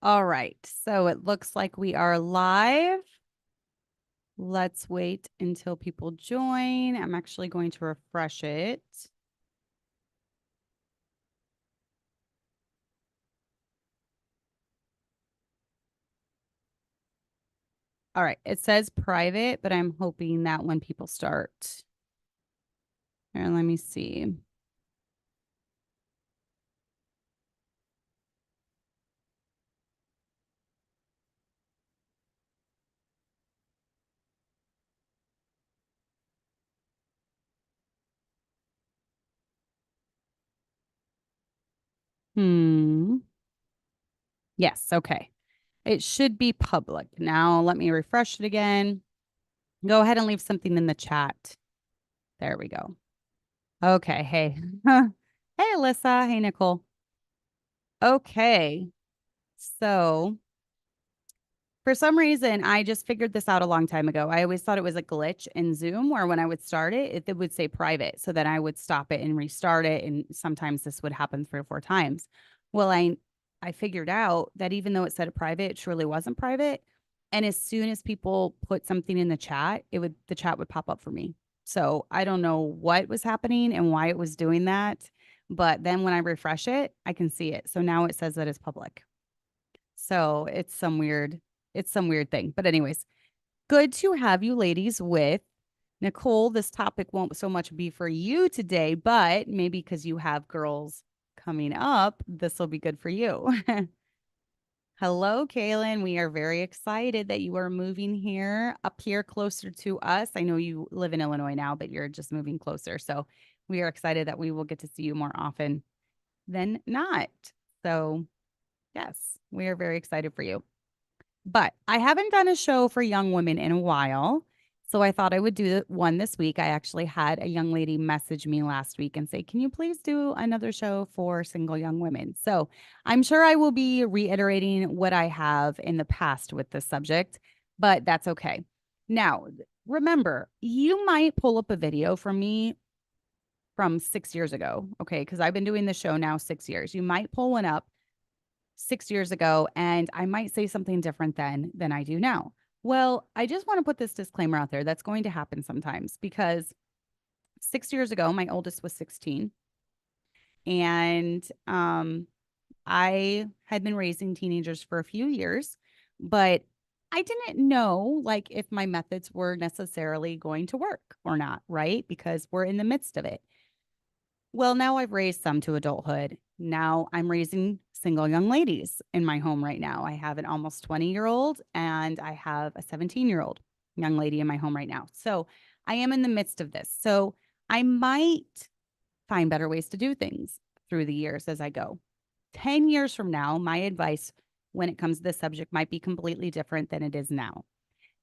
All right, so it looks like we are live. Let's wait until people join. I'm actually going to refresh it. All right, it says private, but I'm hoping that when people start. Here, let me see. Yes, okay. It should be public. Now let me refresh it again. Go ahead and leave something in the chat. There we go. Okay, hey. Hey, Alyssa. Hey, Nicole. Okay, so for some reason, I just figured this out a long time ago. I always thought it was a glitch in Zoom where when I would start it, it would say private. So then I would stop it and restart it. And sometimes this would happen 3 or 4 times. Well, I figured out that even though it said private, it truly wasn't private. And as soon as people put something in the chat would pop up for me. So I don't know what was happening and why it was doing that. But then when I refresh it, I can see it. So now it says that it's public. So it's some weird thing. But anyways, good to have you ladies with Nicole. This topic won't so much be for you today, but maybe because you have girls coming up, this will be good for you. Hello, Kaylin. We are very excited that you are moving here up here closer to us. I know you live in Illinois now, but you're just moving closer. So we are excited that we will get to see you more often than not. So, yes, we are very excited for you. But I haven't done a show for young women in a while. So I thought I would do one this week. I actually had a young lady message me last week and say, can you please do another show for single young women? So I'm sure I will be reiterating what I have in the past with this subject, but that's okay. Now, remember, you might pull up a video from me from 6 years ago. Okay. Because I've been doing the show now 6 years. You might pull one up 6 years ago, and I might say something different then than I do now. Well, I just want to put this disclaimer out there. That's going to happen sometimes because 6 years ago, my oldest was 16. And I had been raising teenagers for a few years, but I didn't know like if my methods were necessarily going to work or not, right? Because we're in the midst of it. Well, now I've raised some to adulthood. Now I'm raising single young ladies in my home right now. I have an almost 20-year-old and I have a 17-year-old young lady in my home right now. So I am in the midst of this. So I might find better ways to do things through the years as I go. 10 years from now, my advice when it comes to this subject might be completely different than it is now.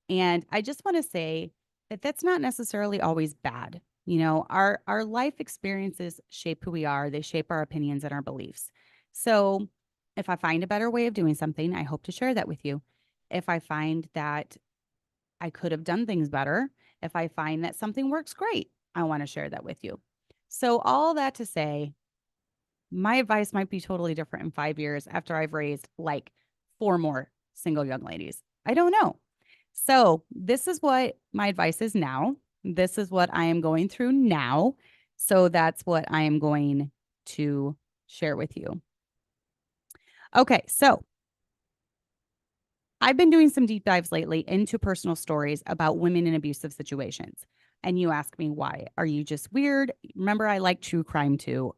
And I just want to say that that's not necessarily always bad. You know, our life experiences shape who we are. They shape our opinions and our beliefs. So, if I find a better way of doing something, I hope to share that with you. If I find that I could have done things better, if I find that something works great, I want to share that with you. So, all that to say, my advice might be totally different in 5 years after I've raised like 4 more single young ladies. I don't know. So, this is what my advice is now. This is what I am going through now. So, that's what I am going to share with you. Okay. So, I've been doing some deep dives lately into personal stories about women in abusive situations. And you ask me, why? Are you just weird? Remember, I like true crime too.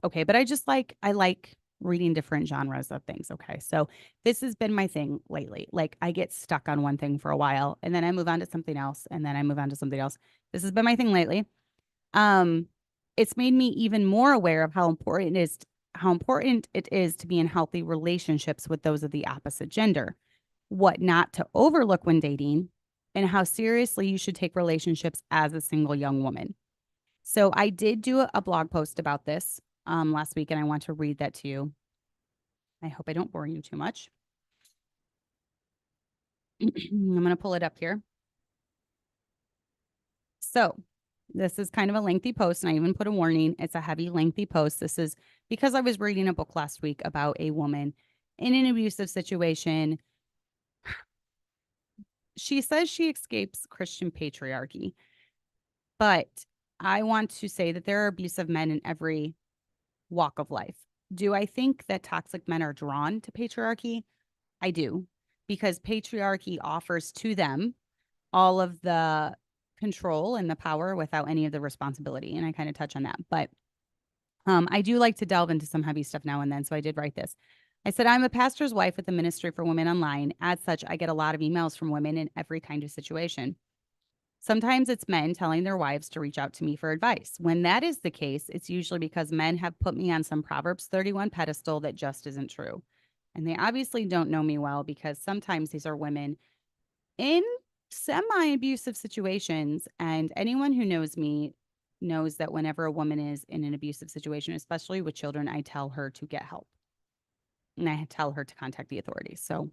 Okay. But I like reading different genres of things. Okay. So this has been my thing lately. Like I get stuck on one thing for a while and then I move on to something else and then I move on to something else. This has been my thing lately. Um, it's made me even more aware of how important it is to be in healthy relationships with those of the opposite gender, what not to overlook when dating, and how seriously you should take relationships as a single young woman. So I did do a blog post about this last week, and I want to read that to you. I hope I don't bore you too much. I'm going to pull it up here. So this is kind of a lengthy post, and I even put a warning. It's a heavy, lengthy post. This is because I was reading a book last week about a woman in an abusive situation. She says she escapes Christian patriarchy, but I want to say that there are abusive men in every walk of life. Do I think that toxic men are drawn to patriarchy? I do, because patriarchy offers to them all of the control and the power without any of the responsibility. And I kind of touch on that. But I do like to delve into some heavy stuff now and then. So I did write this. I said, I'm a pastor's wife with the Ministry for Women Online. As such, I get a lot of emails from women in every kind of situation. Sometimes it's men telling their wives to reach out to me for advice. When that is the case, it's usually because men have put me on some Proverbs 31 pedestal that just isn't true. And they obviously don't know me well, because sometimes these are women in semi-abusive situations. And anyone who knows me knows that whenever a woman is in an abusive situation, especially with children, I tell her to get help. And I tell her to contact the authorities. So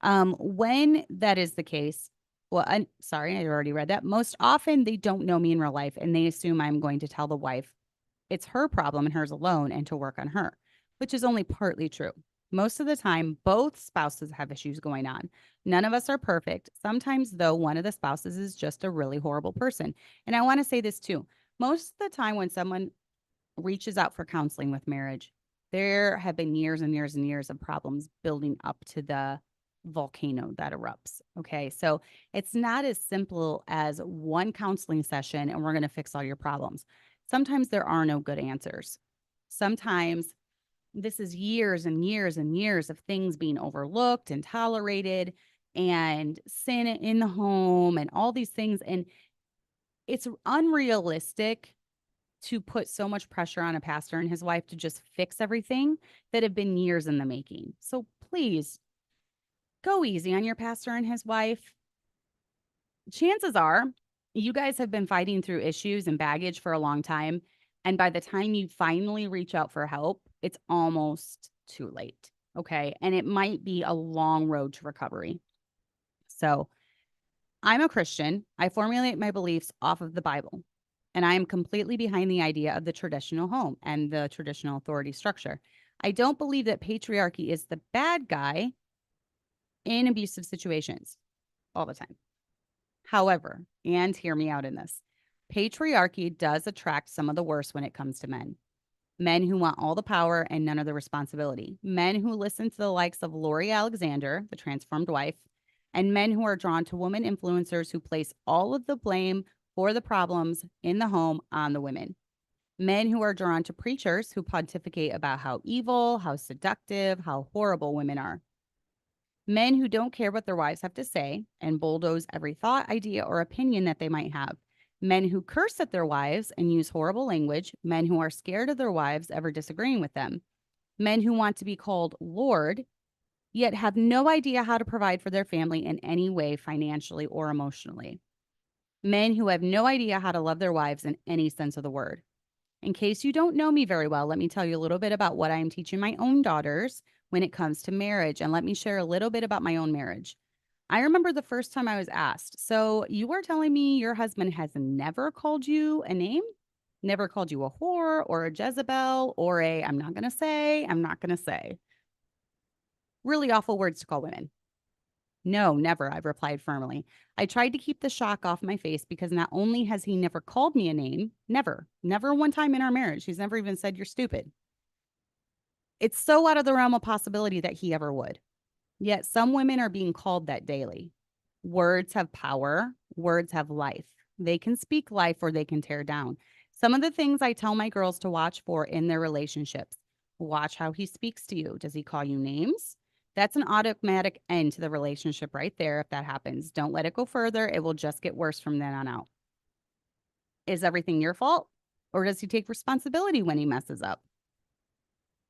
when that is the case, well, I'm sorry, I already read that. Most often they don't know me in real life and they assume I'm going to tell the wife it's her problem and hers alone and to work on her, which is only partly true. Most of the time, both spouses have issues going on. None of us are perfect. Sometimes, though, one of the spouses is just a really horrible person. And I want to say this too. Most of the time, when someone reaches out for counseling with marriage, there have been years and years and years of problems building up to the volcano that erupts. Okay. So it's not as simple as one counseling session and we're going to fix all your problems. Sometimes there are no good answers. Sometimes this is years and years and years of things being overlooked and tolerated and sin in the home and all these things. And it's unrealistic to put so much pressure on a pastor and his wife to just fix everything that have been years in the making. So please go easy on your pastor and his wife. Chances are you guys have been fighting through issues and baggage for a long time. And by the time you finally reach out for help, it's almost too late. Okay. And it might be a long road to recovery. So I'm a Christian. I formulate my beliefs off of the Bible. And I am completely behind the idea of the traditional home and the traditional authority structure. I don't believe that patriarchy is the bad guy in abusive situations all the time. However, and hear me out in this, patriarchy does attract some of the worst when it comes to men. Men who want all the power and none of the responsibility. Men who listen to the likes of Lori Alexander, the transformed wife, and men who are drawn to women influencers who place all of the blame for the problems in the home on the women. Men who are drawn to preachers who pontificate about how evil, how seductive, how horrible women are. Men who don't care what their wives have to say and bulldoze every thought, idea, or opinion that they might have. Men who curse at their wives and use horrible language. Men who are scared of their wives ever disagreeing with them. Men who want to be called Lord, yet have no idea how to provide for their family in any way, financially or emotionally. Men who have no idea how to love their wives in any sense of the word. In case you don't know me very well, let me tell you a little bit about what I am teaching my own daughters when it comes to marriage. And let me share a little bit about my own marriage. I remember the first time I was asked, so you are telling me your husband has never called you a name? Never called you a whore or a Jezebel or a, I'm not going to say. Really awful words to call women. No, never, I've replied firmly. I tried to keep the shock off my face because not only has he never called me a name, never one time in our marriage, he's never even said you're stupid. It's so out of the realm of possibility that he ever would. Yet some women are being called that daily. Words have power. Words have life. They can speak life or they can tear down. Some of the things I tell my girls to watch for in their relationships. Watch how he speaks to you. Does he call you names? That's an automatic end to the relationship right there if that happens. Don't let it go further. It will just get worse from then on out. Is everything your fault? Or does he take responsibility when he messes up?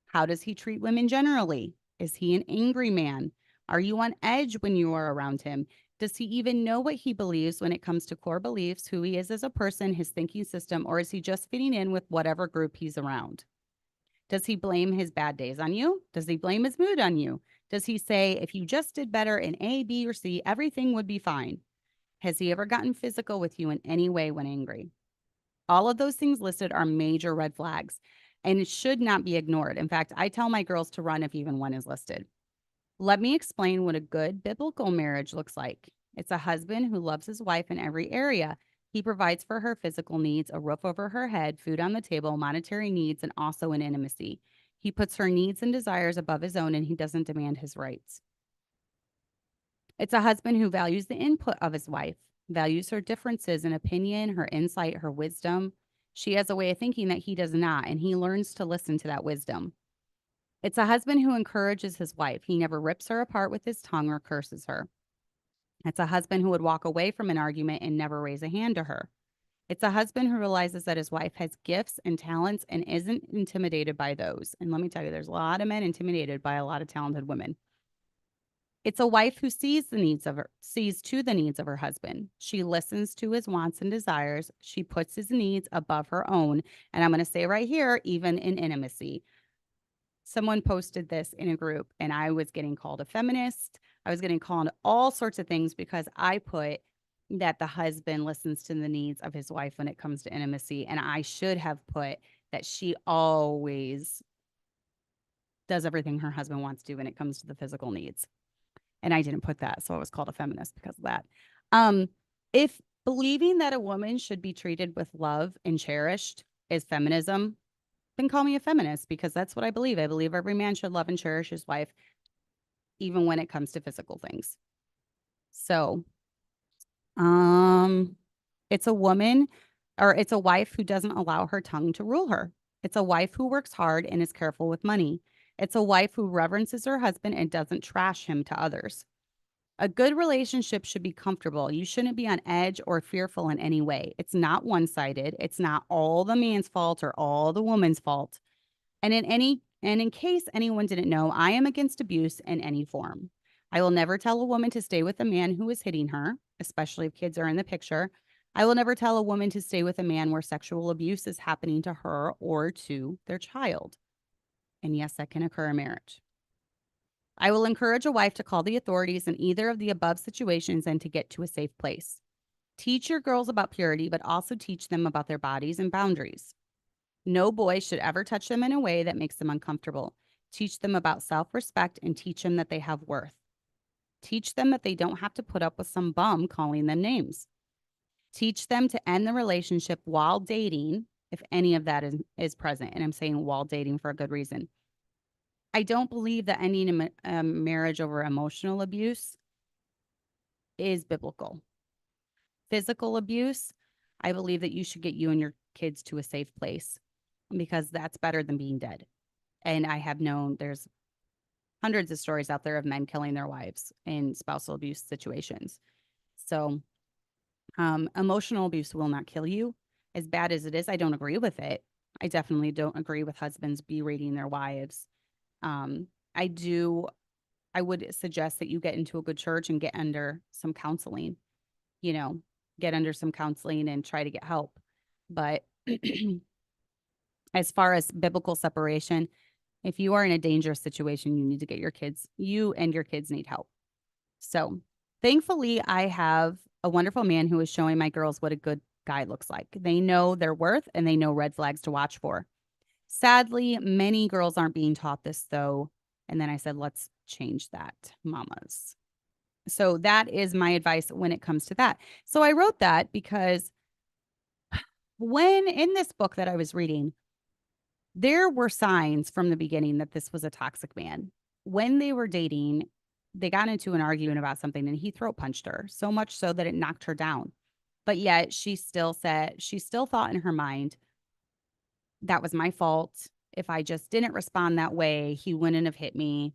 How does he treat women generally? Is he an angry man? Are you on edge when you are around him? Does he even know what he believes when it comes to core beliefs, who he is as a person, his thinking system, or is he just fitting in with whatever group he's around? Does he blame his bad days on you? Does he blame his mood on you? Does he say, if you just did better in A, B, or C, everything would be fine? Has he ever gotten physical with you in any way when angry? All of those things listed are major red flags. and it should not be ignored. In fact, I tell my girls to run if even one is listed. Let me explain what a good biblical marriage looks like. It's a husband who loves his wife in every area. He provides for her physical needs, a roof over her head, food on the table, monetary needs, and also in intimacy. He puts her needs and desires above his own, and he doesn't demand his rights. It's a husband who values the input of his wife, values her differences in opinion, her insight, her wisdom. She has a way of thinking that he does not, and he learns to listen to that wisdom. It's a husband who encourages his wife. He never rips her apart with his tongue or curses her. It's a husband who would walk away from an argument and never raise a hand to her. It's a husband who realizes that his wife has gifts and talents and isn't intimidated by those. And let me tell you, there's a lot of men intimidated by a lot of talented women. It's a wife who sees to the needs of her husband. She listens to his wants and desires. She puts his needs above her own. And I'm going to say right here, even in intimacy. Someone posted this in a group and I was getting called a feminist. I was getting called all sorts of things because I put that the husband listens to the needs of his wife when it comes to intimacy. And I should have put that she always does everything her husband wants to when it comes to the physical needs. And I didn't put that. So I was called a feminist because of that. If believing that a woman should be treated with love and cherished is feminism, then call me a feminist because that's what I believe. I believe every man should love and cherish his wife, even when it comes to physical things. So, it's a woman or it's a wife who doesn't allow her tongue to rule her. It's a wife who works hard and is careful with money. It's a wife who reverences her husband and doesn't trash him to others. A good relationship should be comfortable. You shouldn't be on edge or fearful in any way. It's not one-sided. It's not all the man's fault or all the woman's fault. And in case anyone didn't know, I am against abuse in any form. I will never tell a woman to stay with a man who is hitting her, especially if kids are in the picture. I will never tell a woman to stay with a man where sexual abuse is happening to her or to their child. And yes, that can occur in marriage. I will encourage a wife to call the authorities in either of the above situations and to get to a safe place. Teach your girls about purity, but also teach them about their bodies and boundaries. No boy should ever touch them in a way that makes them uncomfortable. Teach them about self-respect and teach them that they have worth. Teach them that they don't have to put up with some bum calling them names. Teach them to end the relationship while dating, if any of that is present. And I'm saying while dating for a good reason. I don't believe that ending a marriage over emotional abuse is biblical. Physical abuse, I believe that you should get you and your kids to a safe place because that's better than being dead. And I have known there's hundreds of stories out there of men killing their wives in spousal abuse situations. So emotional abuse will not kill you. As bad as it is, I don't agree with it. I definitely don't agree with husbands berating their wives. I would suggest that you get into a good church and get under some counseling, get under some counseling and try to get help. But as far as biblical separation, if you are in a dangerous situation, you need to get you and your kids need help. So thankfully, I have a wonderful man who is showing my girls what a good guy looks like. They know their worth and they know red flags to watch for. Sadly, many girls aren't being taught this, though. And then I said, let's change that, mamas. So that is my advice when it comes to that. So I wrote that because when in this book that I was reading, there were signs from the beginning that this was a toxic man. When they were dating, they got into an argument about something and he throat punched her so much so that it knocked her down. But yet she still thought in her mind, that was my fault. If I just didn't respond that way, he wouldn't have hit me.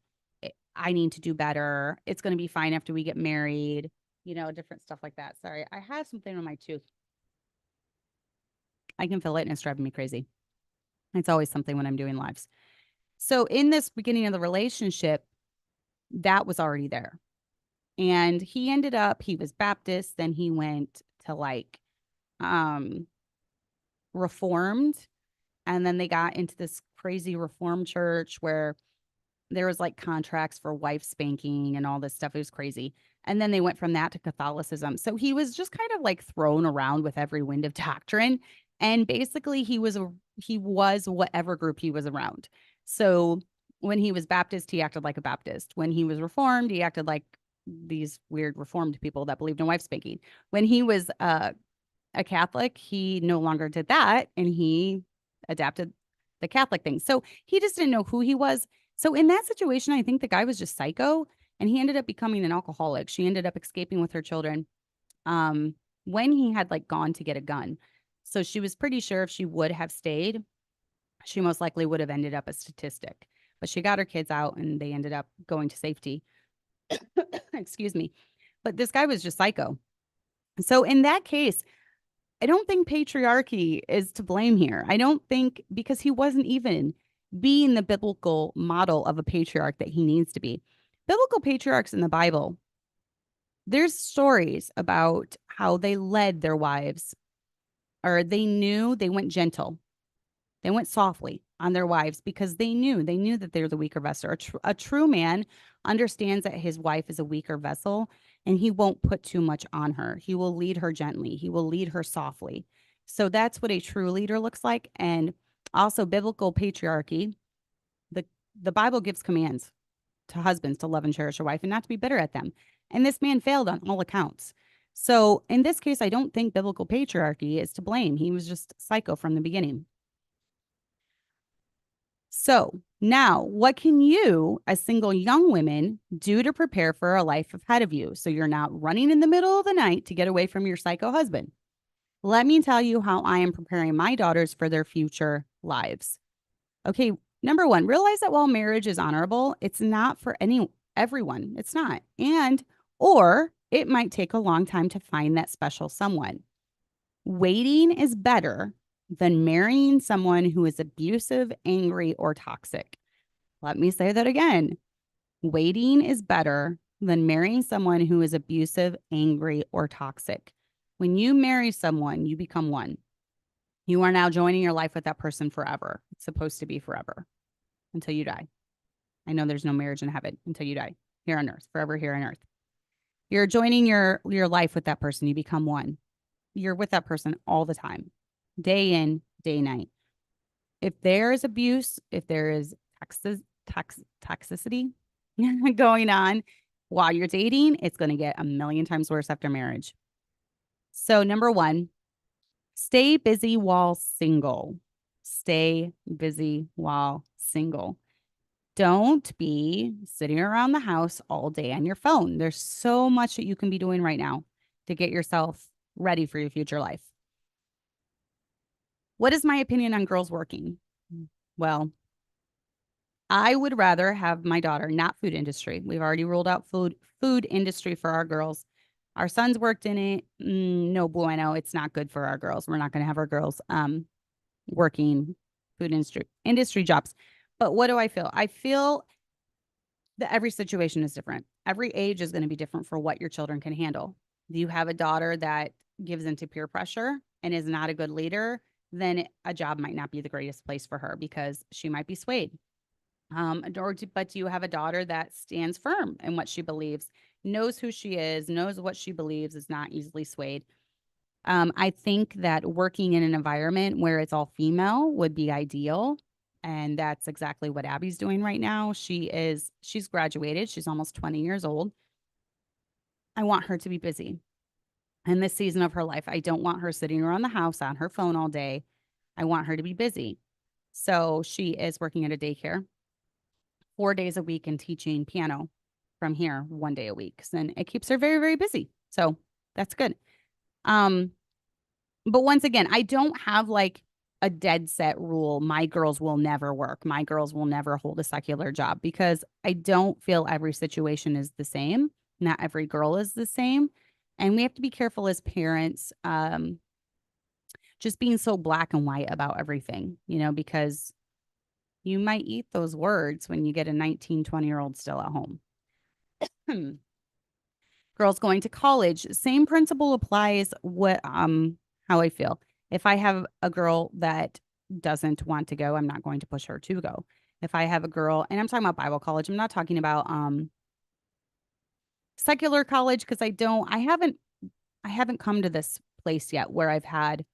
I need to do better. It's going to be fine after we get married, different stuff like that. Sorry, I have something on my tooth. I can feel it and it's driving me crazy. It's always something when I'm doing lives. So in this beginning of the relationship, that was already there. And he was Baptist, then he went to Reformed. And then they got into this crazy Reformed church where there was contracts for wife spanking and all this stuff. It was crazy. And then they went from that to Catholicism. So he was just kind of thrown around with every wind of doctrine. And basically he was whatever group he was around. So when he was Baptist, he acted like a Baptist. When he was Reformed, he acted like these weird Reformed people that believed in wife spanking. When he was a Catholic, he no longer did that, and he adapted the Catholic thing. So he just didn't know who he was. So in that situation, I think the guy was just psycho, and he ended up becoming an alcoholic. She ended up escaping with her children when he had like gone to get a gun. So she was pretty sure if she would have stayed, she most likely would have ended up a statistic. But she got her kids out and they ended up going to safety. Excuse me. But this guy was just psycho. So in that case, I don't think patriarchy is to blame here. I don't think, because he wasn't even being the biblical model of a patriarch that he needs to be. Biblical patriarchs in the Bible, there's stories about how they led their wives, or they went gentle. They went softly on their wives because they knew that they're the weaker vessel. A true man understands that his wife is a weaker vessel, and he won't put too much on her. He will lead her gently. He will lead her softly. So that's what a true leader looks like. And also biblical patriarchy, the Bible gives commands to husbands to love and cherish your wife and not to be bitter at them. And this man failed on all accounts. So in this case, I don't think biblical patriarchy is to blame. He was just psycho from the beginning. So now, what can you, as single young women, do to prepare for a life ahead of you so you're not running in the middle of the night to get away from your psycho husband? Let me tell you how I am preparing my daughters for their future lives. Okay, number one, realize that while marriage is honorable, it's not for everyone. It's not. Or it might take a long time to find that special someone. Waiting is better than marrying someone who is abusive, angry, or toxic. Let me say that again. Waiting is better than marrying someone who is abusive, angry, or toxic. When you marry someone, you become one. You are now joining your life with that person forever. It's supposed to be forever until you die. I know there's no marriage in heaven until you die here on earth, forever here on earth. You're joining your life with that person. You become one. You're with that person all the time, day in, day night. If there is abuse, if there is toxicity going on while you're dating, it's going to get a million times worse after marriage. So number one, stay busy while single. Stay busy while single. Don't be sitting around the house all day on your phone. There's so much that you can be doing right now to get yourself ready for your future life. What is my opinion on girls working? Well, I would rather have my daughter, not food industry. We've already ruled out food industry for our girls. Our sons worked in it. No bueno. It's not good for our girls. We're not going to have our girls working food industry jobs. But what do I feel? I feel that every situation is different. Every age is going to be different for what your children can handle. Do you have a daughter that gives into peer pressure and is not a good leader? Then a job might not be the greatest place for her because she might be swayed. But do you have a daughter that stands firm in what she believes, knows who she is, knows what she believes, is not easily swayed? I think that working in an environment where it's all female would be ideal. And that's exactly what Abby's doing right now. She's graduated. She's almost 20 years old. I want her to be busy in this season of her life. I don't want her sitting around the house on her phone all day. I want her to be busy. So she is working at a daycare 4 days a week and teaching piano from here 1 day a week. And it keeps her very, very busy. So that's good. But once again, I don't have like a dead set rule. My girls will never work. My girls will never hold a secular job because I don't feel every situation is the same. Not every girl is the same. And we have to be careful as parents, just being so black and white about everything, because you might eat those words when you get a 19, 20-year-old still at home. Girls going to college, same principle applies how I feel. If I have a girl that doesn't want to go, I'm not going to push her to go. If I have a girl, and I'm talking about Bible college, I'm not talking about secular college because I haven't come to this place yet where I've had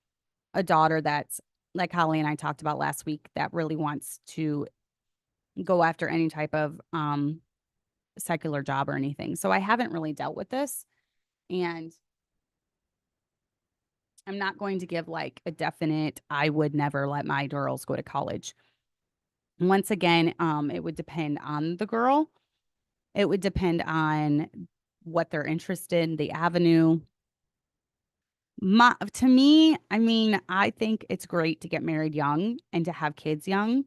a daughter that's like Holly and I talked about last week that really wants to go after any type of secular job or anything. So I haven't really dealt with this, and I'm not going to give like a definite I would never let my girls go to college. Once again, it would depend on the girl. It would depend on what they're interested in, the avenue. To me, I mean, I think it's great to get married young and to have kids young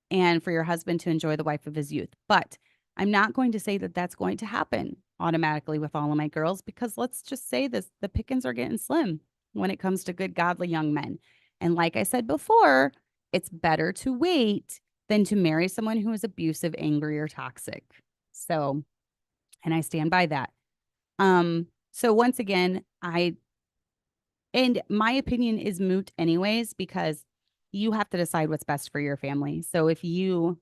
and for your husband to enjoy the wife of his youth. But I'm not going to say that that's going to happen automatically with all of my girls, because let's just say this, the pickings are getting slim when it comes to good, godly young men. And like I said before, it's better to wait than to marry someone who is abusive, angry, or toxic. So, and I stand by that. So once again, and my opinion is moot anyways, because you have to decide what's best for your family. So if you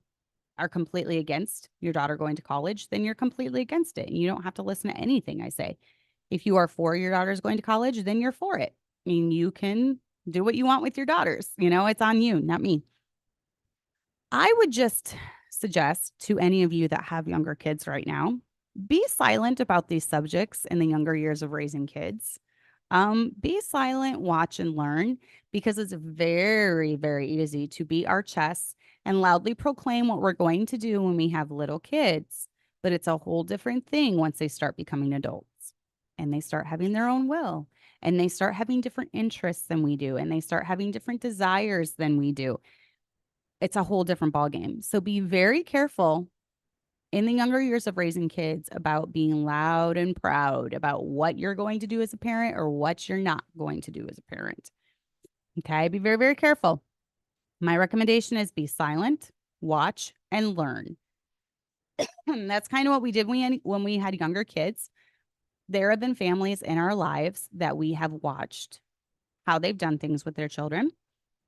are completely against your daughter going to college, then you're completely against it. You don't have to listen to anything I say. If you are for your daughters going to college, then you're for it. I mean, you can do what you want with your daughters. It's on you, not me. I would just suggest to any of you that have younger kids right now, be silent about these subjects in the younger years of raising kids. Be silent, watch, and learn, because it's very, very easy to beat our chests and loudly proclaim what we're going to do when we have little kids. But it's a whole different thing once they start becoming adults and they start having their own will and they start having different interests than we do and they start having different desires than we do. It's a whole different ballgame. So be very careful in the younger years of raising kids about being loud and proud about what you're going to do as a parent or what you're not going to do as a parent. Okay, be very, very careful. My recommendation is be silent, watch, and learn. That's kind of what we did when we had younger kids. There have been families in our lives that we have watched how they've done things with their children.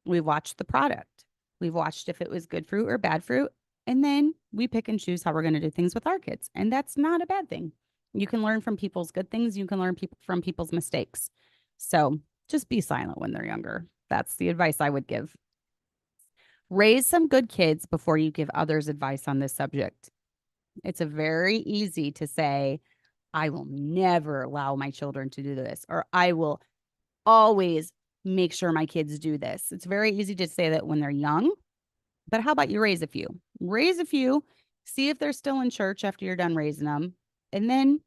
We've watched the product. We've watched if it was good fruit or bad fruit. And then we pick and choose how we're going to do things with our kids. And that's not a bad thing. You can learn from people's good things. You can learn from people's mistakes. So just be silent when they're younger. That's the advice I would give. Raise some good kids before you give others advice on this subject. It's a very easy to say, I will never allow my children to do this, or I will always make sure my kids do this. It's very easy to say that when they're young, but how about you raise a few? Raise a few, see if they're still in church after you're done raising them, and then,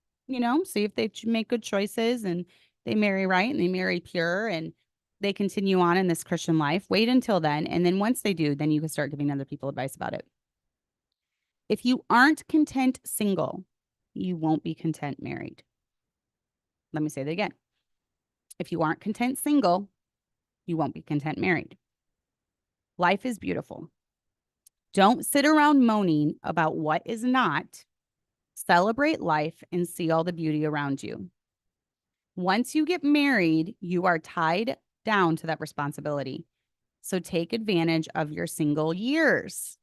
see if they make good choices and they marry right and they marry pure and they continue on in this Christian life. Wait until then. And then once they do, then you can start giving other people advice about it. If you aren't content single, you won't be content married. Let me say that again. If you aren't content single, you won't be content married. Life is beautiful. Don't sit around moaning about what is not. Celebrate life and see all the beauty around you. Once you get married, you are tied down to that responsibility. So take advantage of your single years.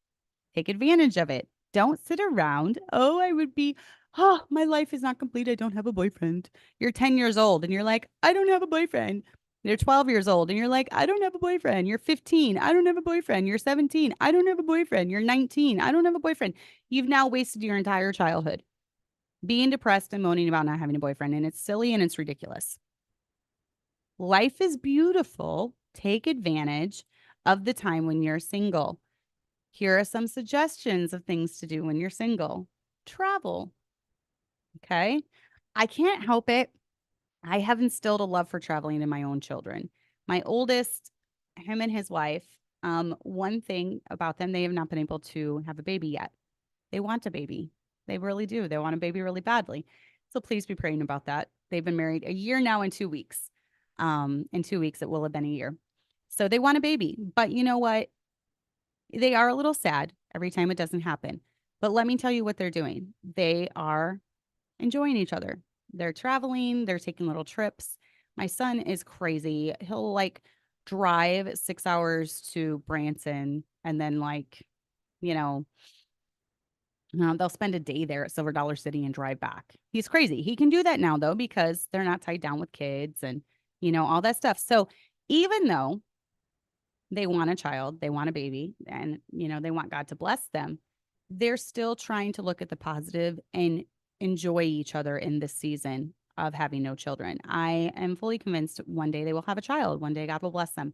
Take advantage of it. Don't sit around. My life is not complete. I don't have a boyfriend. You're 10 years old and you're like, I don't have a boyfriend. You're 12 years old and you're like, I don't have a boyfriend. You're 15. I don't have a boyfriend. You're 17. I don't have a boyfriend. You're 19. I don't have a boyfriend. You've now wasted your entire childhood being depressed and moaning about not having a boyfriend. And it's silly and it's ridiculous. Life is beautiful. Take advantage of the time when you're single. Here are some suggestions of things to do when you're single. Travel. Okay. I can't help it. I have instilled a love for traveling in my own children. My oldest, him and his wife, one thing about them, they have not been able to have a baby yet. They want a baby. They really do. They want a baby really badly. So please be praying about that. They've been married a year now and 2 weeks. In 2 weeks, it will have been a year. So they want a baby. But you know what? They are a little sad every time it doesn't happen. But let me tell you what they're doing. They are enjoying each other. They're traveling. They're taking little trips. My son is crazy. He'll drive 6 hours to Branson and then they'll spend a day there at Silver Dollar City and drive back. He's crazy. He can do that now though, because they're not tied down with kids and, all that stuff. So even though they want a child, they want a baby, and they want God to bless them, they're still trying to look at the positive and enjoy each other in this season of having no children. I am fully convinced one day they will have a child. One day God will bless them.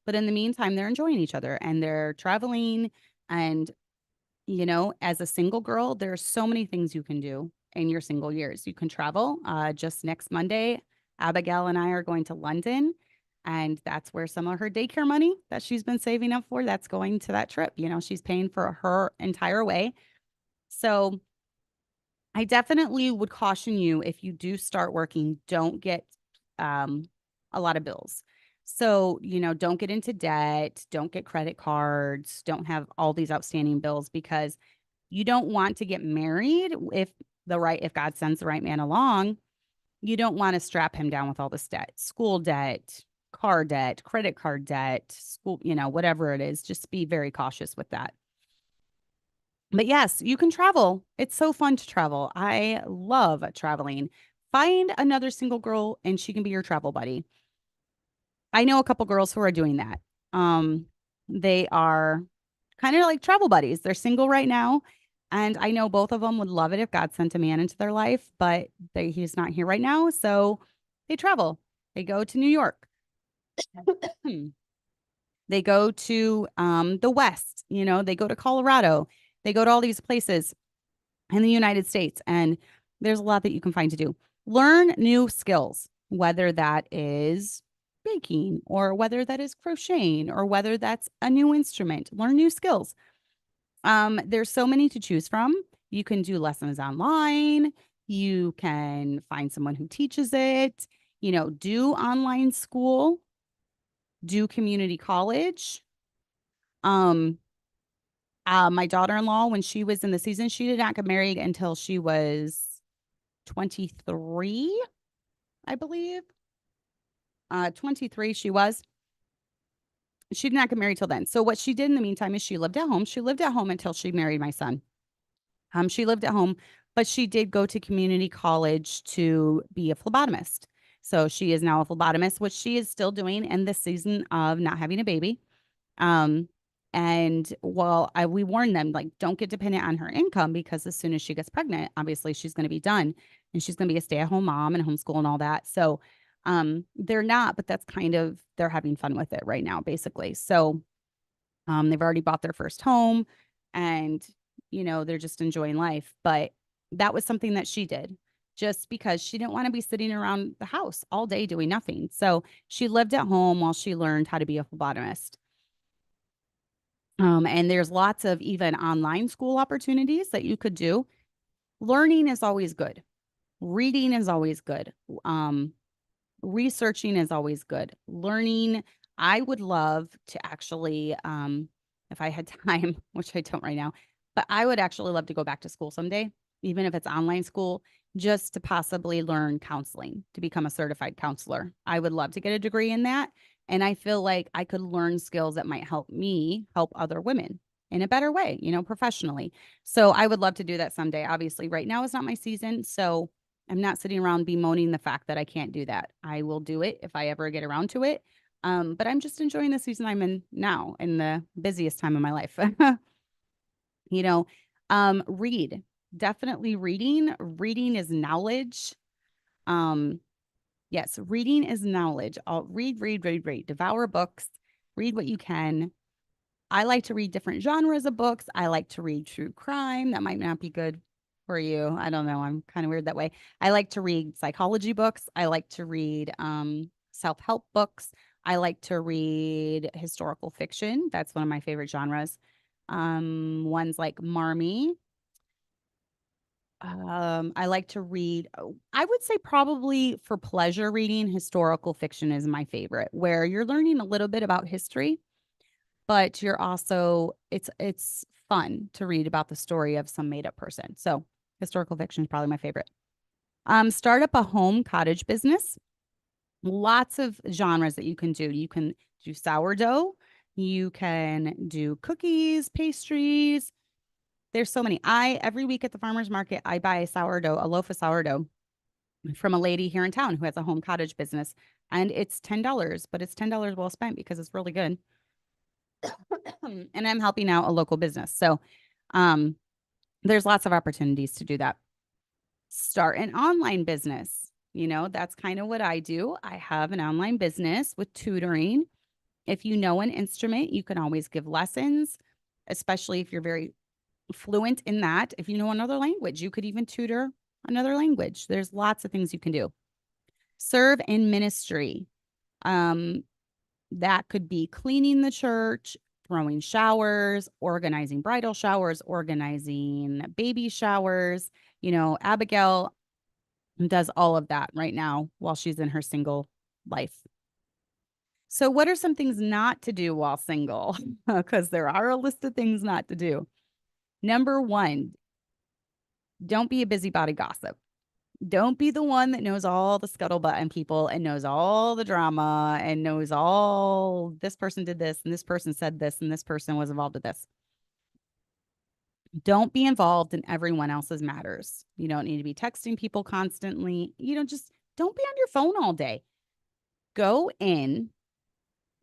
But in the meantime, they're enjoying each other and they're traveling. And, as a single girl, there's so many things you can do in your single years. You can travel. Just next Monday, Abigail and I are going to London. And that's where some of her daycare money that she's been saving up for, that's going to that trip. She's paying for her entire way. So I definitely would caution you, if you do start working, don't get a lot of bills. So, don't get into debt, don't get credit cards, don't have all these outstanding bills, because you don't want to get married if God sends the right man along. You don't want to strap him down with all this debt, school debt, car debt, credit card debt, school, whatever it is. Just be very cautious with that. But yes, you can travel. It's so fun to travel. I love traveling. Find another single girl and she can be your travel buddy. I know a couple girls who are doing that. They are kind of like travel buddies. They're single right now. And I know both of them would love it if God sent a man into their life, but he's not here right now. So they travel. They go to New York. They go to the West, they go to Colorado. They go to all these places in the United States. And there's a lot that you can find to do. Learn new skills, whether that is baking or whether that is crocheting or whether that's a new instrument. Learn new skills. There's so many to choose from. You can do lessons online. You can find someone who teaches it, do online school, do community college. My daughter-in-law, when she was in the season, she did not get married until she was 23, I believe. 23 she was. She did not get married till then. So what she did in the meantime is she lived at home. She lived at home until she married my son. She lived at home, but she did go to community college to be a phlebotomist. So she is now a phlebotomist, which she is still doing in this season of not having a baby. And we warned them, like, don't get dependent on her income, because as soon as she gets pregnant, obviously she's going to be done and she's going to be a stay-at-home mom and homeschool and all that. So they're not, but that's they're having fun with it right now, basically. So they've already bought their first home and, they're just enjoying life. But that was something that she did just because she didn't want to be sitting around the house all day doing nothing. So she lived at home while she learned how to be a phlebotomist. And there's lots of even online school opportunities that you could do. Learning is always good. Reading is always good. Researching is always good. Learning, I would love to actually, if I had time, which I don't right now, but I would actually love to go back to school someday, even if it's online school, just to possibly learn counseling, to become a certified counselor. I would love to get a degree in that. And I feel like I could learn skills that might help me help other women in a better way, professionally. So I would love to do that someday. Obviously, right now is not my season. So I'm not sitting around bemoaning the fact that I can't do that. I will do it if I ever get around to it. But I'm just enjoying the season I'm in now, in the busiest time of my life. Read. Definitely reading. Reading is knowledge. Yes, reading is knowledge. I'll read. Devour books. Read what you can. I like to read different genres of books. I like to read true crime. That might not be good for you. I don't know. I'm kind of weird that way. I like to read psychology books. I like to read self-help books. I like to read historical fiction. That's one of my favorite genres. Ones like Marmy. I like to read, I would say probably for pleasure reading, historical fiction is my favorite, where you're learning a little bit about history, but you're also, it's fun to read about the story of some made up person. So historical fiction is probably my favorite. Start up a home cottage business. Lots of genres that you can do. You can do sourdough. You can do cookies, pastries. There's so many. Every week at the farmer's market, I buy a loaf of sourdough. from a lady here in town who has a home cottage business, and it's $10, but it's $10 well spent because it's really good. And I'm helping out a local business. So um, there's lots of opportunities to do that. Start an online business. That's kind of what I do. I have an online business with tutoring. If you know an instrument, you can always give lessons, especially if you're very fluent in that. If you know another language, you could even tutor another language. There's lots of things you can do. Serve in ministry. That could be cleaning the church, throwing showers, organizing bridal showers, organizing baby showers. Abigail does all of that right now while she's in her single life. So, what are some things not to do while single? Because there are a list of things not to do. Number one, don't be a busybody gossip. Don't be the one that knows all the scuttlebutt on people and knows all the drama and knows all this person did this and this person said this and this person was involved with this. Don't be involved in everyone else's matters. You don't need to be texting people constantly. Just don't be on your phone all day. Go in.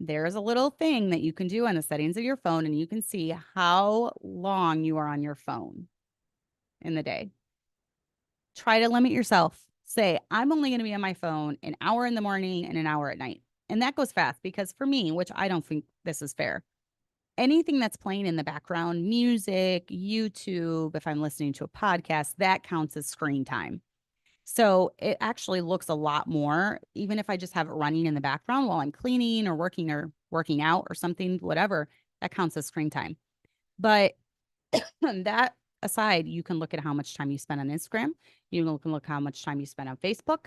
There's a little thing that you can do on the settings of your phone, and you can see how long you are on your phone in the day. Try to limit yourself. Say, I'm only going to be on my phone an hour in the morning and an hour at night. And that goes fast because for me, which I don't think this is fair, anything that's playing in the background, music, YouTube, if I'm listening to a podcast, that counts as screen time. So it actually looks a lot more, even if I just have it running in the background while I'm cleaning or working out or something, whatever, that counts as screen time. But that aside, you can look at how much time you spend on Instagram. You can look how much time you spend on Facebook.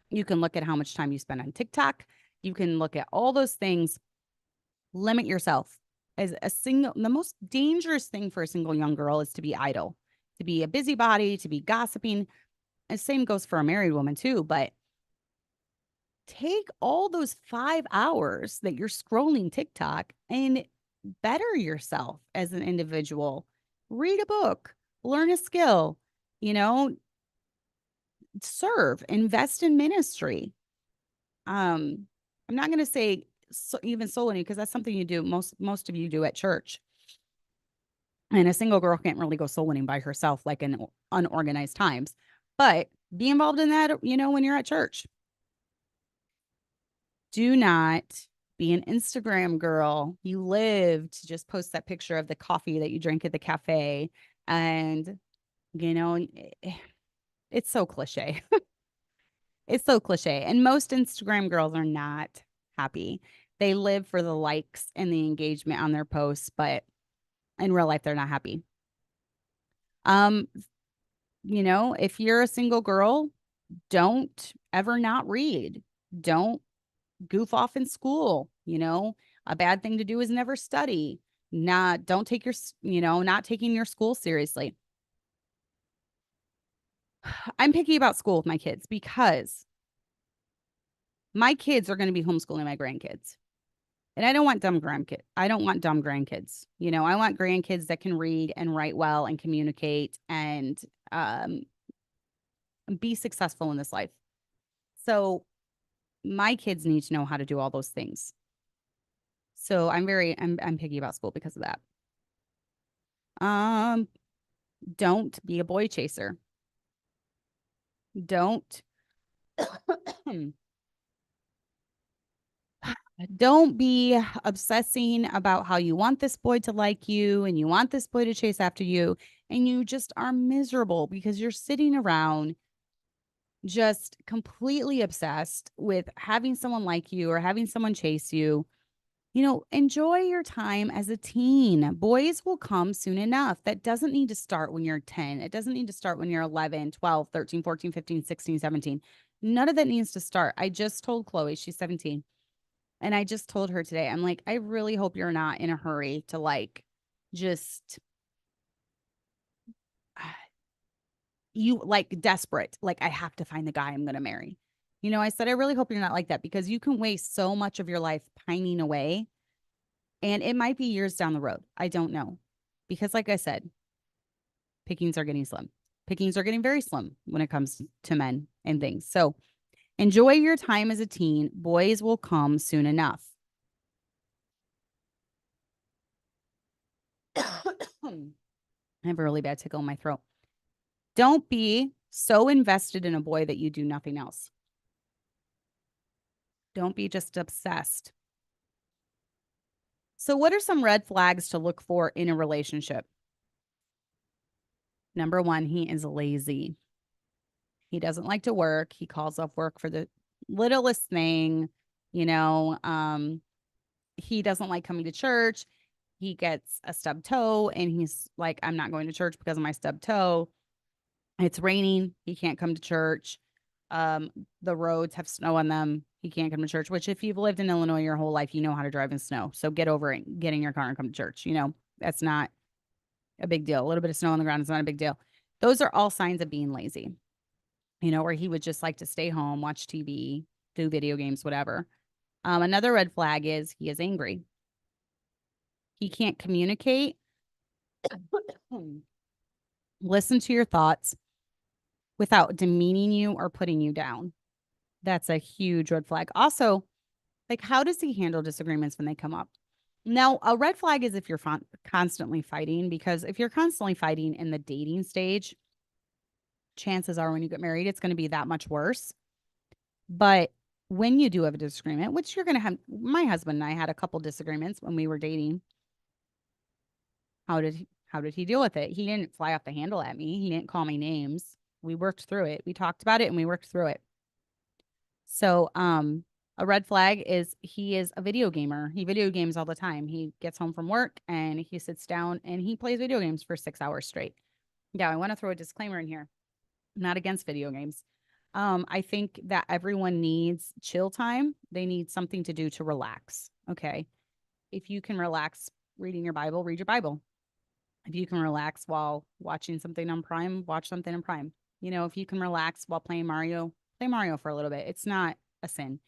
You can look at how much time you spend on TikTok. You can look at all those things. Limit yourself. The most dangerous thing for a single young girl is to be idle, to be a busybody, to be gossiping. The same goes for a married woman too, but take all those 5 hours that you're scrolling TikTok and better yourself as an individual. Read a book, learn a skill, serve, invest in ministry. I'm not going to say even soul winning because that's something you do. Most of you do at church. And a single girl can't really go soul winning by herself like in unorganized times. But be involved in that, when you're at church. Do not be an Instagram girl. You live to just post that picture of the coffee that you drink at the cafe. And, it's so cliche. It's so cliche. And most Instagram girls are not happy. They live for the likes and the engagement on their posts, but in real life, they're not happy. If you're a single girl, don't ever not read. Don't goof off in school. A bad thing to do is never study. Don't take not taking your school seriously. I'm picky about school with my kids because my kids are going to be homeschooling my grandkids. And I don't want dumb grandkids. I don't want dumb grandkids. I want grandkids that can read and write well and communicate and be successful in this life. So my kids need to know how to do all those things. So I'm picky about school because of that. Don't be a boy chaser. Don't Don't be obsessing about how you want this boy to like you and you want this boy to chase after you, and you just are miserable because you're sitting around just completely obsessed with having someone like you or having someone chase you. Enjoy your time as a teen. Boys will come soon enough. That doesn't need to start when you're 10. It doesn't need to start when you're 11, 12, 13, 14, 15, 16, 17. None of that needs to start. I just told Chloe, she's 17. And I just told her today, I'm like, I really hope you're not in a hurry to just you desperate. I have to find the guy I'm going to marry. I said, I really hope you're not like that because you can waste so much of your life pining away. And it might be years down the road. I don't know. Because like I said, pickings are getting slim. Pickings are getting very slim when it comes to men and things. So enjoy your time as a teen. Boys will come soon enough. I have a really bad tickle in my throat. Don't be so invested in a boy that you do nothing else. Don't be just obsessed. So what are some red flags to look for in a relationship? Number one, he is lazy. He doesn't like to work. He calls off work for the littlest thing. You know, he doesn't like coming to church. He gets a stubbed toe and he's like, I'm not going to church because of my stubbed toe. It's raining. He can't come to church. The roads have snow on them. He can't come to church, which if you've lived in Illinois your whole life, you know how to drive in snow. So get over it, get in your car and come to church. You know, that's not a big deal. A little bit of snow on the ground is not a big deal. Those are all signs of being lazy, you know, where he would just like to stay home, watch TV, do video games, whatever. Another red flag is he is angry. He can't communicate. Listen to your thoughts without demeaning you or putting you down. That's a huge red flag. Also, like, how does he handle disagreements when they come up? Now, a red flag is if you're constantly fighting, because if you're constantly fighting in the dating stage, chances are when you get married, it's going to be that much worse. But when you do have a disagreement, which you're going to have, my husband and I had a couple disagreements when we were dating. How did he deal with it? He didn't fly off the handle at me. He didn't call me names. We worked through it. We talked about it and we worked through it. So, a red flag is he is a video gamer. He video games all the time. He gets home from work and he sits down and he plays video games for 6 hours straight. Yeah, I want to throw a disclaimer in here. I'm not against video games. I think that everyone needs chill time. They need something to do to relax. Okay. If you can relax reading your Bible, read your Bible. If you can relax while watching something on Prime, watch something on Prime. You know, if you can relax while playing Mario, play Mario for a little bit. It's not a sin.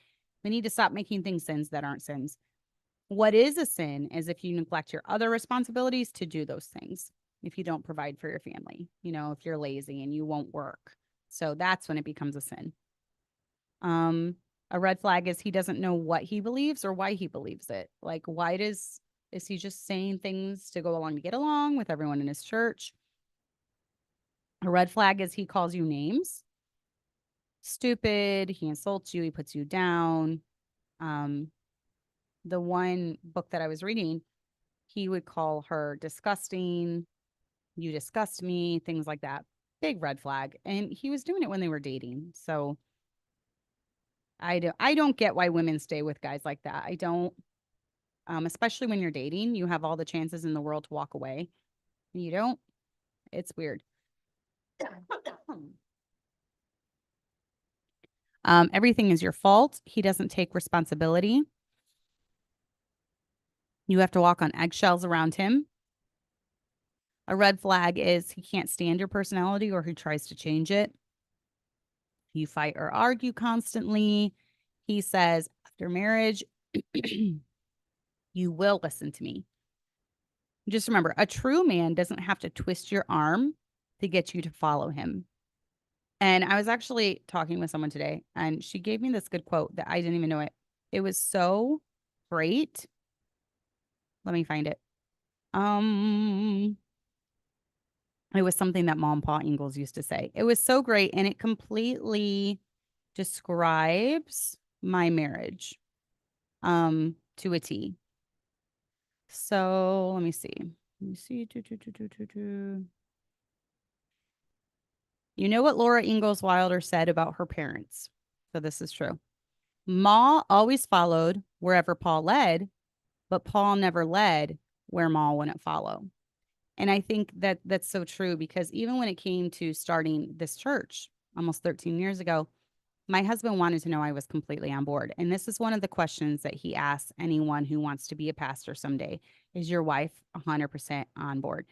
We need to stop making things sins that aren't sins. What is a sin is if you neglect your other responsibilities to do those things. If you don't provide for your family, you know, if you're lazy and you won't work. So that's when it becomes a sin. A red flag is he doesn't know what he believes or why he believes it. Like, is he just saying things to go along to get along with everyone in his church? A red flag is he calls you names. Stupid. He insults you. He puts you down. The one book that I was reading, he would call her disgusting. You disgust me, things like that. Big red flag. And he was doing it when they were dating. So I don't get why women stay with guys like that. I don't. Especially when you're dating, you have all the chances in the world to walk away. You don't. It's weird. Everything is your fault. He doesn't take responsibility. You have to walk on eggshells around him. A red flag is he can't stand your personality or he tries to change it. You fight or argue constantly. He says, after marriage, you will listen to me. Just remember, a true man doesn't have to twist your arm to get you to follow him. And I was actually talking with someone today, and she gave me this good quote that I didn't even know it. It was so great. Let me find it. It was something that Mom Pa Ingalls used to say. It was so great, and it completely describes my marriage to a T. So let me see. You know what Laura Ingalls Wilder said about her parents. So this is true. Ma always followed wherever Paul led, but Paul never led where Ma wouldn't follow. And I think that that's so true because even when it came to starting this church almost 13 years ago, my husband wanted to know I was completely on board. And this is one of the questions that he asks anyone who wants to be a pastor someday. Is your wife 100% on board?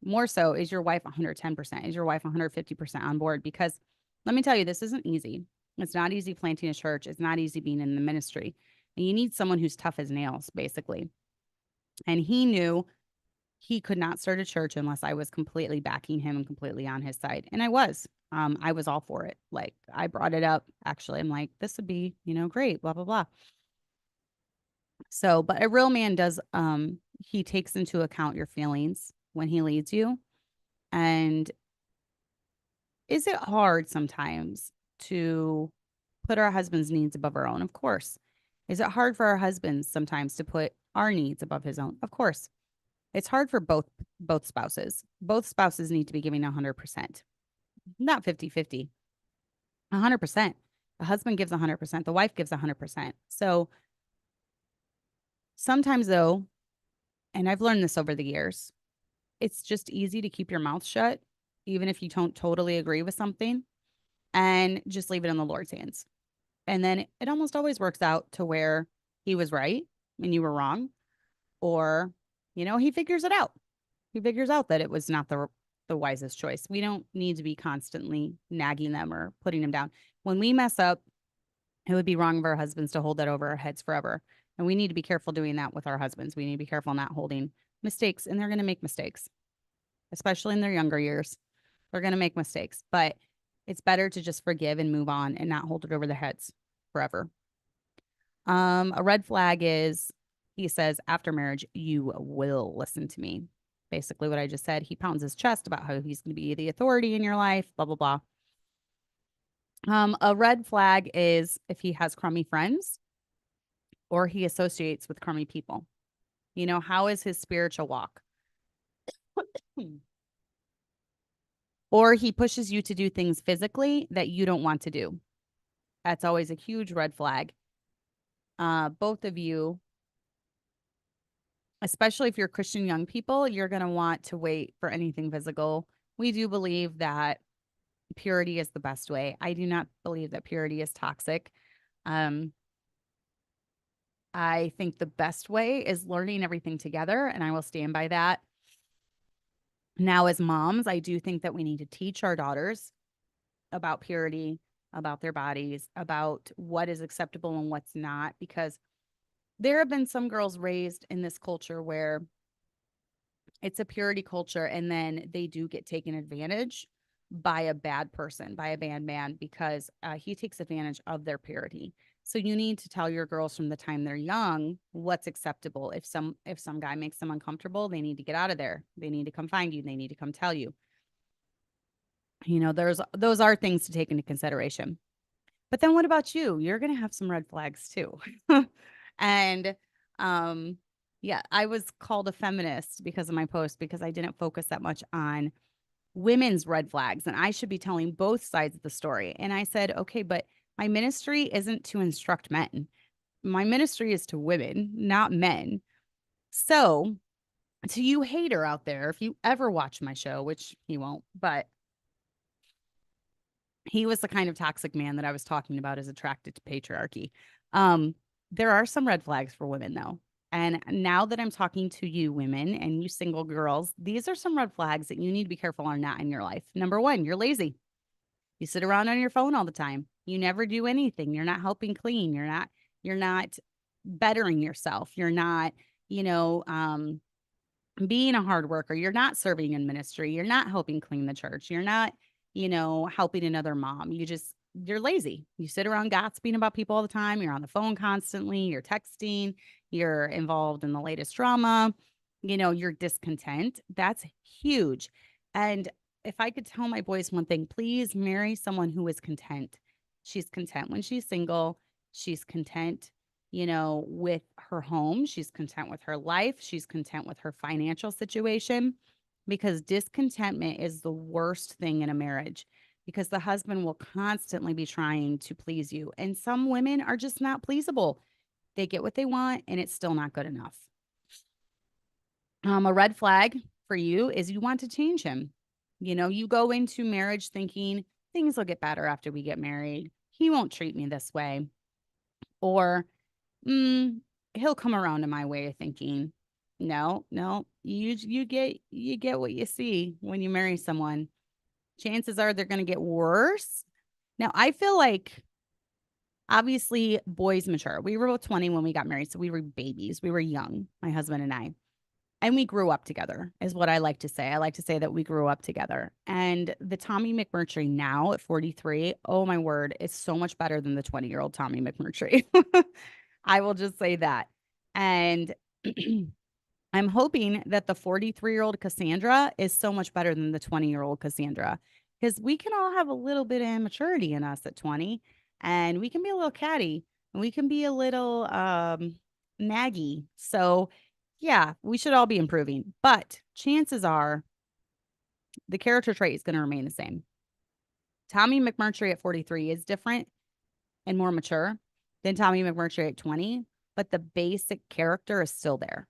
More so, is your wife 110%? Is your wife 150% on board? Because let me tell you, this isn't easy. It's not easy planting a church. It's not easy being in the ministry. And you need someone who's tough as nails, basically. And he knew he could not start a church unless I was completely backing him and completely on his side. And I was. I was all for it. Like, I brought it up. Actually, I'm like, this would be, great, blah, blah, blah. So, but a real man does, he takes into account your feelings when he leads you. And is it hard sometimes to put our husband's needs above our own? Of course. Is it hard for our husbands sometimes to put our needs above his own? Of course. It's hard for both spouses. Both spouses need to be giving 100%, not 50-50, 100%. The husband gives 100%, the wife gives 100%. So sometimes though, and I've learned this over the years, it's just easy to keep your mouth shut, even if you don't totally agree with something, and just leave it in the Lord's hands. And then it almost always works out to where he was right and you were wrong, or, he figures it out. He figures out that it was not the wisest choice. We don't need to be constantly nagging them or putting them down. When we mess up, it would be wrong of our husbands to hold that over our heads forever. And we need to be careful doing that with our husbands. We need to be careful not holding mistakes, and they're going to make mistakes, especially in their younger years. They're going to make mistakes, but it's better to just forgive and move on and not hold it over their heads forever. A red flag is, he says, after marriage, you will listen to me. Basically what I just said. He pounds his chest about how he's going to be the authority in your life, blah, blah, blah. A red flag is if he has crummy friends or he associates with crummy people. How is his spiritual walk? Or he pushes you to do things physically that you don't want to do. That's always a huge red flag. Both of you, especially if you're Christian young people, you're going to want to wait for anything physical. We do believe that purity is the best way. I do not believe that purity is toxic. I think the best way is learning everything together, and I will stand by that. Now, as moms, I do think that we need to teach our daughters about purity, about their bodies, about what is acceptable and what's not, because there have been some girls raised in this culture where it's a purity culture, and then they do get taken advantage by a bad person, by a bad man, because he takes advantage of their purity. So you need to tell your girls from the time they're young what's acceptable. If some guy makes them uncomfortable, they need to get out of there. They need to come find you. They need to come tell you. Those are things to take into consideration. But then what about you? You're going to have some red flags too. And yeah, I was called a feminist because of my post, because I didn't focus that much on women's red flags, and I should be telling both sides of the story. And I said, okay, but my ministry isn't to instruct men. My ministry is to women, not men. So to you hater out there, if you ever watch my show, which he won't, but he was the kind of toxic man that I was talking about is attracted to patriarchy. There are some red flags for women though. And now that I'm talking to you women and you single girls, these are some red flags that you need to be careful are not in your life. Number one, you're lazy. You sit around on your phone all the time. You never do anything. You're not helping clean. You're not bettering yourself. You're not, being a hard worker. You're not serving in ministry. You're not helping clean the church. You're not, helping another mom. You're lazy. You sit around gossiping about people all the time. You're on the phone constantly. You're texting. You're involved in the latest drama. You're discontent. That's huge. And if I could tell my boys one thing, please marry someone who is content. She's content when she's single. She's content, with her home. She's content with her life. She's content with her financial situation, because discontentment is the worst thing in a marriage, because the husband will constantly be trying to please you. And some women are just not pleasable. They get what they want and it's still not good enough. A red flag for you is you want to change him. You go into marriage thinking things will get better after we get married. He won't treat me this way. Or he'll come around to my way of thinking. No, you get what you see when you marry someone. Chances are they're going to get worse. Now, I feel like obviously boys mature. We were both 20 when we got married, so we were babies. We were young, my husband and I. And we grew up together is what I like to say. I like to say that we grew up together. And the Tommy McMurtry now at 43, oh my word, is so much better than the 20-year-old Tommy McMurtry. I will just say that. And I'm hoping that the 43-year-old Cassandra is so much better than the 20-year-old Cassandra, because we can all have a little bit of immaturity in us at 20, and we can be a little catty, and we can be a little naggy. So yeah, we should all be improving, but chances are the character trait is going to remain the same. Tommy McMurtry at 43 is different and more mature than Tommy McMurtry at 20, but the basic character is still there.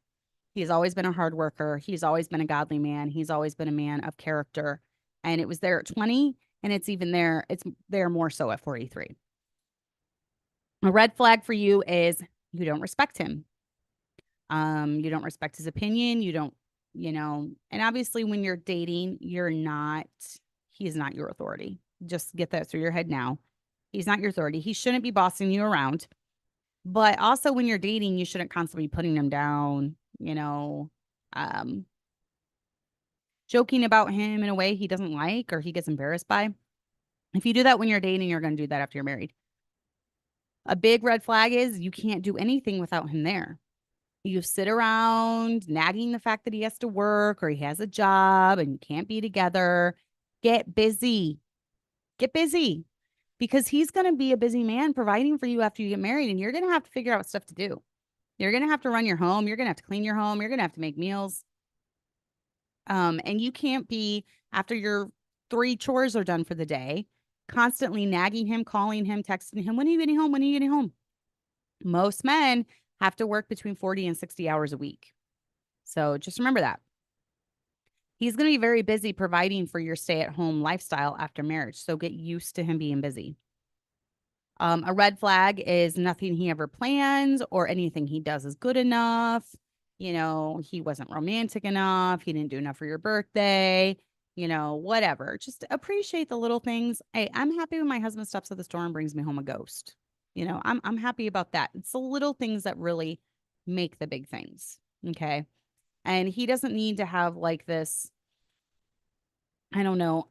He's always been a hard worker. He's always been a godly man. He's always been a man of character. And it was there at 20, and it's even there. It's there more so at 43. A red flag for you is you don't respect him. You don't respect his opinion. You don't, and obviously when you're dating, he's not your authority. Just get that through your head now. He's not your authority. He shouldn't be bossing you around. But also when you're dating, you shouldn't constantly be putting him down, joking about him in a way he doesn't like or he gets embarrassed by. If you do that when you're dating, you're going to do that after you're married. A big red flag is you can't do anything without him there. You sit around nagging the fact that he has to work or he has a job and you can't be together. Get busy. Get busy, because he's going to be a busy man providing for you after you get married, and you're going to have to figure out stuff to do. You're going to have to run your home. You're going to have to clean your home. You're going to have to make meals. And you can't be, after your 3 chores are done for the day, constantly nagging him, calling him, texting him, when are you getting home? When are you getting home? Most men have to work between 40 and 60 hours a week. So just remember that. He's going to be very busy providing for your stay-at-home lifestyle after marriage. So get used to him being busy. A red flag is nothing he ever plans or anything he does is good enough. He wasn't romantic enough. He didn't do enough for your birthday, whatever. Just appreciate the little things. Hey, I'm happy when my husband stops at the store and brings me home a ghost. I'm happy about that. It's the little things that really make the big things. Okay. And he doesn't need to have like this, I don't know,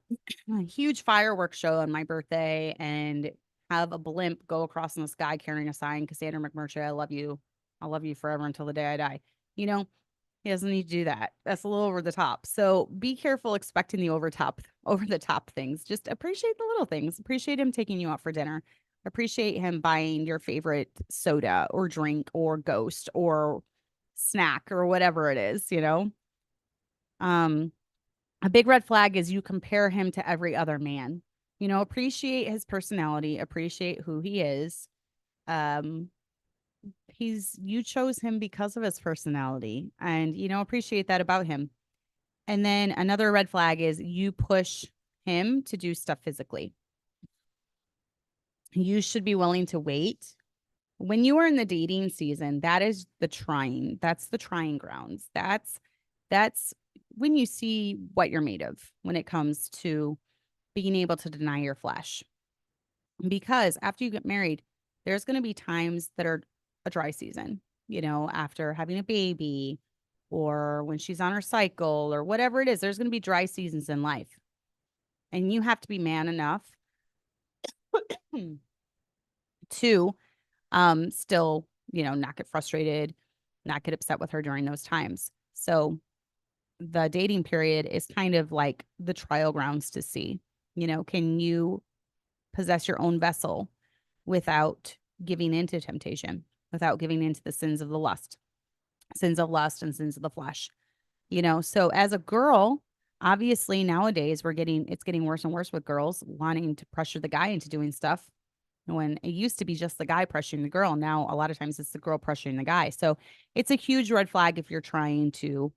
a huge fireworks show on my birthday and have a blimp go across in the sky carrying a sign, Cassandra McMurtry, I love you. I'll love you forever until the day I die. He doesn't need to do that. That's a little over the top. So be careful expecting the over the top things. Just appreciate the little things. Appreciate him taking you out for dinner. Appreciate him buying your favorite soda or drink or ghost or snack or whatever it is, A big red flag is you compare him to every other man. Appreciate his personality, appreciate who he is. You chose him because of his personality, and appreciate that about him. And then another red flag is you push him to do stuff physically. You should be willing to wait. When you are in the dating season, that's the trying grounds. That's when you see what you're made of when it comes to being able to deny your flesh. Because after you get married, there's going to be times that are a dry season, after having a baby or when she's on her cycle or whatever it is, there's going to be dry seasons in life. And you have to be man enough to still, not get frustrated, not get upset with her during those times. So the dating period is kind of like the trial grounds to see, can you possess your own vessel without giving into temptation, without giving into the sins of lust and sins of the flesh. So as a girl, obviously nowadays it's getting worse and worse with girls wanting to pressure the guy into doing stuff. When it used to be just the guy pressuring the girl, now a lot of times it's the girl pressuring the guy. So it's a huge red flag if you're trying to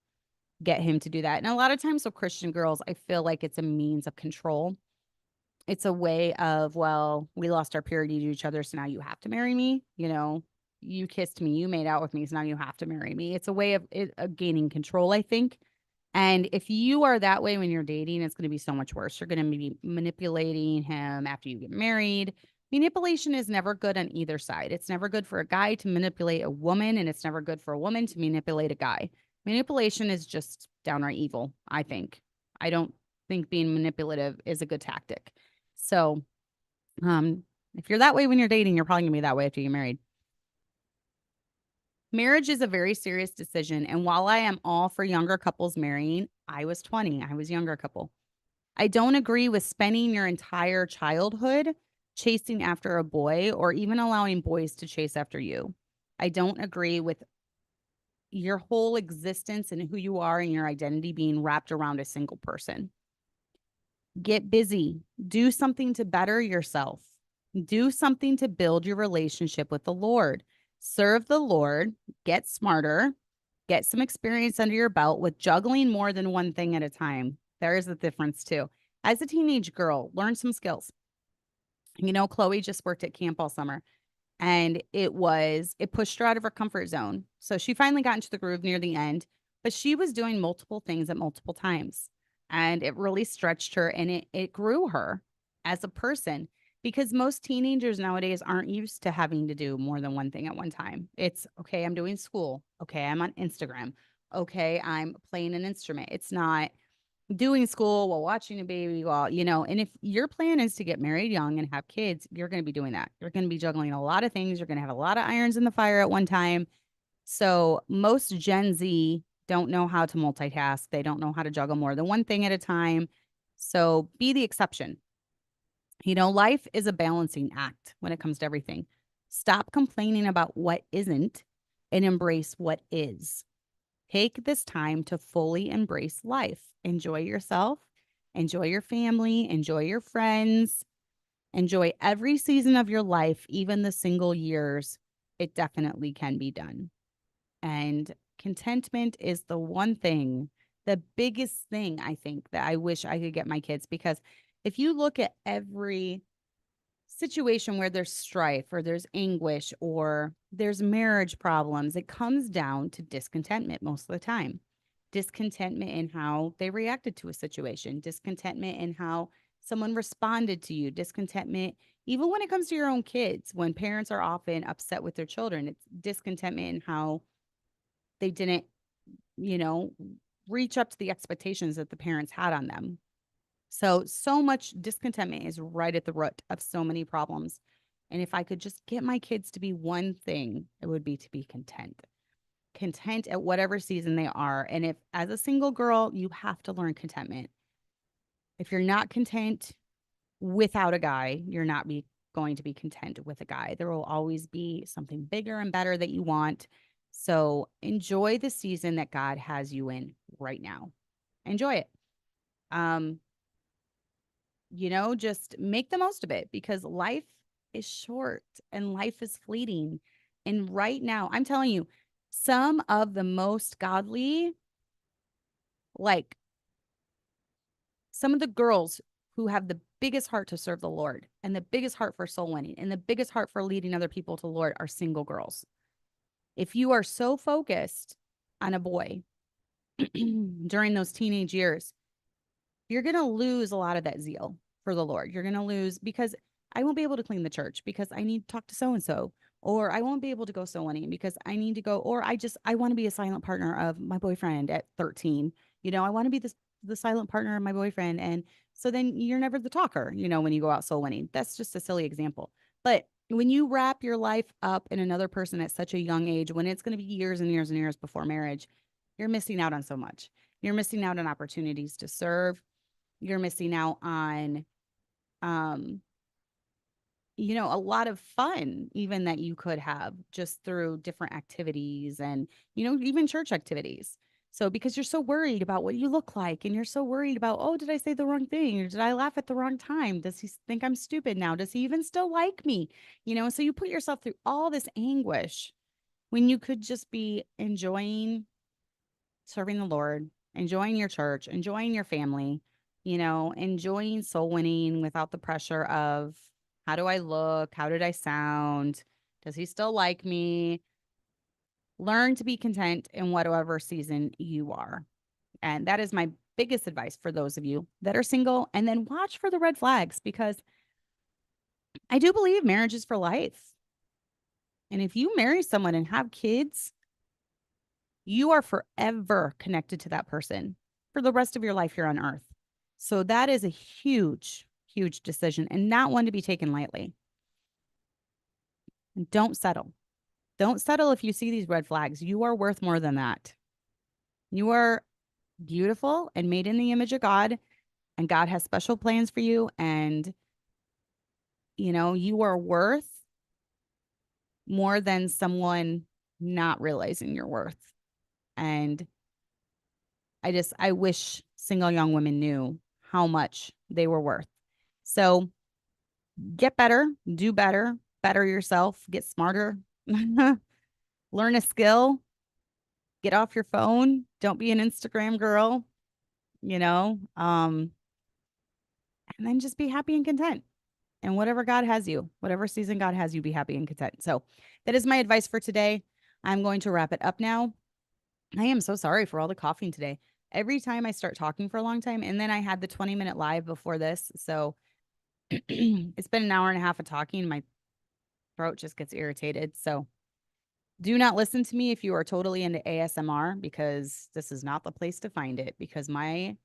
get him to do that. And a lot of times with Christian girls, I feel like it's a means of control. It's a way of, well, we lost our purity to each other, so now you have to marry me. You kissed me, you made out with me, so now you have to marry me. It's a way of gaining control, I think. And if you are that way when you're dating, it's going to be so much worse. You're going to be manipulating him after you get married. Manipulation is never good on either side. It's never good for a guy to manipulate a woman, and it's never good for a woman to manipulate a guy. Manipulation is just downright evil, I think. I don't think being manipulative is a good tactic. So, if you're that way when you're dating, you're probably gonna be that way after you get married. Marriage is a very serious decision. And while I am all for younger couples marrying, I was 20, I was a younger couple. I don't agree with spending your entire childhood chasing after a boy or even allowing boys to chase after you. I don't agree with your whole existence and who you are and your identity being wrapped around a single person. Get busy, do something to better yourself, do something to build your relationship with the Lord. Serve the Lord, get smarter, get some experience under your belt with juggling more than one thing at a time. There is a difference too. As a teenage girl, learn some skills. Chloe just worked at camp all summer and it pushed her out of her comfort zone. So she finally got into the groove near the end, but she was doing multiple things at multiple times. And it really stretched her and it grew her as a person because most teenagers nowadays aren't used to having to do more than one thing at one time. It's okay, I'm doing school. Okay, I'm on Instagram. Okay, I'm playing an instrument. It's not doing school while watching a baby and if your plan is to get married young and have kids, you're going to be doing that. You're going to be juggling a lot of things. You're going to have a lot of irons in the fire at one time. So most Gen Z don't know how to multitask. They don't know how to juggle more than one thing at a time. So be the exception. Life is a balancing act when it comes to everything. Stop complaining about what isn't and embrace what is. Take this time to fully embrace life. Enjoy yourself, enjoy your family, enjoy your friends, enjoy every season of your life, even the single years. It definitely can be done. And contentment is the one thing, the biggest thing I think that I wish I could get my kids, because if you look at every situation where there's strife or there's anguish or there's marriage problems, it comes down to discontentment most of the time. Discontentment in how they reacted to a situation, discontentment in how someone responded to you, discontentment, even when it comes to your own kids, when parents are often upset with their children, it's discontentment in how they didn't, you know, reach up to the expectations that the parents had on them. So much discontentment is right at the root of so many problems. And if I could just get my kids to be one thing, it would be to be content. Content at whatever season they are. And if as a single girl, you have to learn contentment. If you're not content without a guy, you're not going to be content with a guy. There will always be something bigger and better that you want. So enjoy the season that God has you in right now. Enjoy it. Just make the most of it because life is short and life is fleeting. And right now, I'm telling you, some of the most godly, like some of the girls who have the biggest heart to serve the Lord and the biggest heart for soul winning and the biggest heart for leading other people to the Lord are single girls. If you are so focused on a boy during those teenage years, you're going to lose a lot of that zeal for the Lord. You're going to lose because I won't be able to clean the church because I need to talk to so-and-so, or I won't be able to go soul winning because I need to go, or I want to be a silent partner of my boyfriend at 13. I want to be the silent partner of my boyfriend. And so then you're never the talker, when you go out soul winning. That's just a silly example. But when you wrap your life up in another person at such a young age, when it's going to be years and years and years before marriage, you're missing out on so much. You're missing out on opportunities to serve. You're missing out on, a lot of fun, even that you could have just through different activities and, even church activities. So because you're so worried about what you look like and you're so worried about, oh, did I say the wrong thing? Or did I laugh at the wrong time? Does he think I'm stupid now? Does he even still like me? So you put yourself through all this anguish when you could just be enjoying serving the Lord, enjoying your church, enjoying your family, enjoying soul winning without the pressure of how do I look? How did I sound? Does he still like me? Learn to be content in whatever season you are. And that is my biggest advice for those of you that are single. And then watch for the red flags because I do believe marriage is for life. And if you marry someone and have kids, You are forever connected to that person for the rest of your life here on earth. So that is a huge, huge decision and not one to be taken lightly. And don't settle. Don't settle if you see these red flags. You are worth more than that. You are beautiful and made in the image of God, and God has special plans for you. And, you are worth more than someone not realizing your worth. And I wish single young women knew how much they were worth. So get better, do better, better yourself, get smarter, learn a skill, get off your phone. Don't be an Instagram girl, and then just be happy and content. And whatever God has you, whatever season God has you, be happy and content. So that is my advice for today. I'm going to wrap it up now. I am so sorry for all the coughing today. Every time I start talking for a long time, and then I had the 20-minute live before this. So it's been an hour and a half of talking. My throat just gets irritated. So do not listen to me if you are totally into ASMR, because this is not the place to find it, because my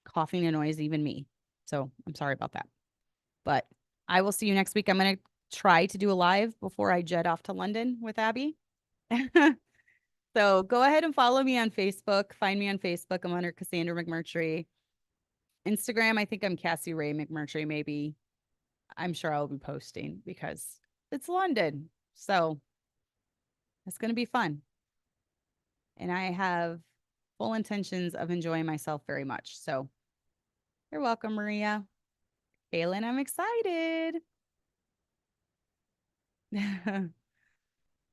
coughing annoys even me. So I'm sorry about that. But I will see you next week. I'm going to try to do a live before I jet off to London with Abby. So go ahead and follow me on Facebook. Find me on Facebook. I'm under Cassandra McMurtry. Instagram, I think I'm Cassie Ray McMurtry, maybe. I'm sure I'll be posting because it's London. So it's going to be fun. And I have full intentions of enjoying myself very much. So you're welcome, Maria. Kaylin, I'm excited.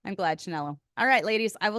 I'm glad, Chanello. All right, ladies, I will see